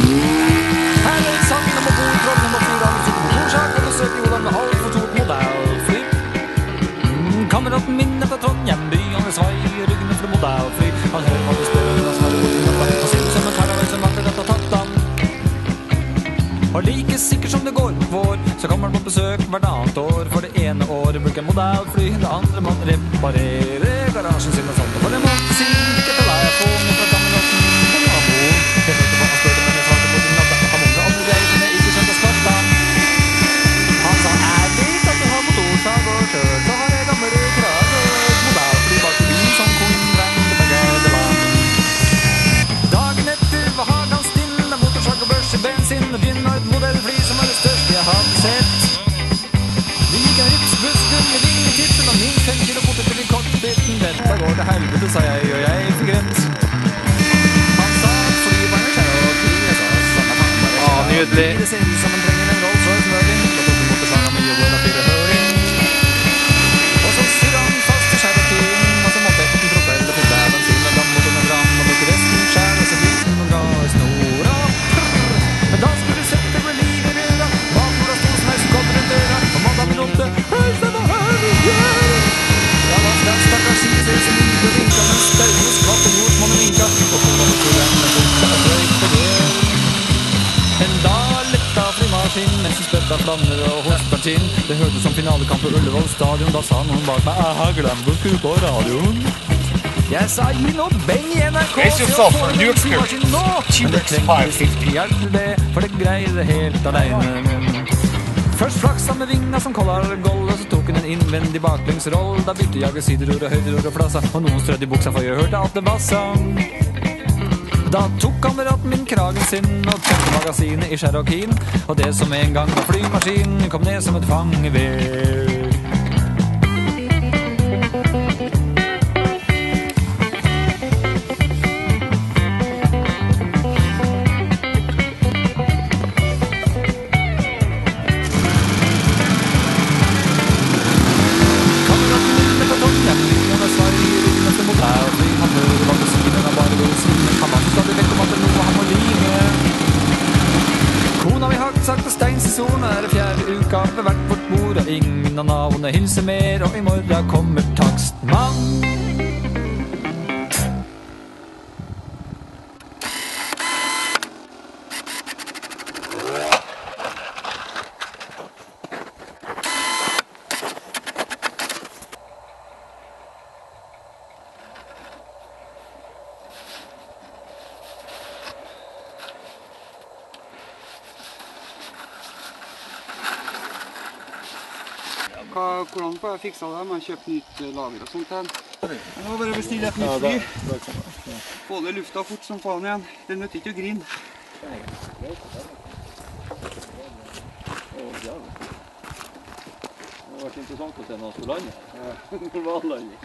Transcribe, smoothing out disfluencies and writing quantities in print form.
Her er sangen om å bo i Trondheim og 4 andre stykker på Torsjak og besøke Joland med halv for 2 modellfly. Kameraten min er fra Trondheim by, han er svai i ryggen for modellfly. Han hører hva det spør, han svarer på ting og sier som en terror som vakker rett og tatt han. Og like sikkert som det går vår, så kommer han på besøk hvert annet år. For det ene året bruker en modellfly, det andre må reparere garasjen sin og sånt. Og for det måtte si, ikke telefon fra kameraten på nabo. Jeg hørte hva han spurte, men jeg svarte på din natta. Han måtte andre greier som jeg ikke skjønte å skatte. Han sa, jeg vet at du har motorsag og kjørt, så har jeg gamle krage og et modellfly bak i bil som kunne vende med Gødeland. Dagen etter var hagen stille, motorsag og børs i bensin, og begynner et modellfly som er det største jeg hadde sett. Vi gikk en ripsbusken med ving i tippen, og minst 5 kilo fotet til i kortbiten. Dette går til helvete, sa jeg, og jeg fikk rett. Han sa at flyverne skjer og kriger, sa samme faen bare skjer. Nydelig. Det ser ut som en trenger en Rolls-Royce Merlin, og tok den motorsaga mye og går av 4 høring. Og så sier han fast til skjærretien, og så måtte etten propelle for dæven sin, og dammmotoren er fram, og lukker resten skjær, og så visen og ga i snora. Men da skulle du sette vel liv i røra, bakmora sto som helst kom rundt døra, og madammen ropte, hei, se hva her vi gjør! Ja, da skal stakkars si seg som ikke vinka, men støyne skvatt og jordsmannen vinka, og kona på programmet bukka og drøyt på dør. En dag letta flymaskin, mens den spøtta flammer og hoster kinn. Det hørtes som finalekamp på Ullevål stadion, da sa noen bak meg, jeg har glemt å skru på radioen. Jeg sa, gi noe beng i NRK, Brace yourself for a new experience. T-Rex 550. Hjelp til det, for det greier det helt alene. Først flaksa med vinga som kollar gold, og så tok hun en innvendig baklengsroll. Da begynte jeg å siderord og høyderord og flasa, og noen strødde i buksa for jeg hørte alt det bassa. Da tok kameraten min kragen sin og tjekket magasinet i Cherokeen, og det som en gang var flymaskin kom ned som et fangeved. Sagt og steins i solen er det 4. uka ved hvert vårt bord, og ingen av navnene hilser mer, og i morgen kommer takstmann. Hvordan får jeg fiksa det? Jeg kjøpt nytt lager og sånt her. Jeg må bare bestille et nytt fly. Få det lufta fort som faen igjen. Det nøtter ikke å grine. Det har vært interessant å se når han skulle lande. Når var han landing?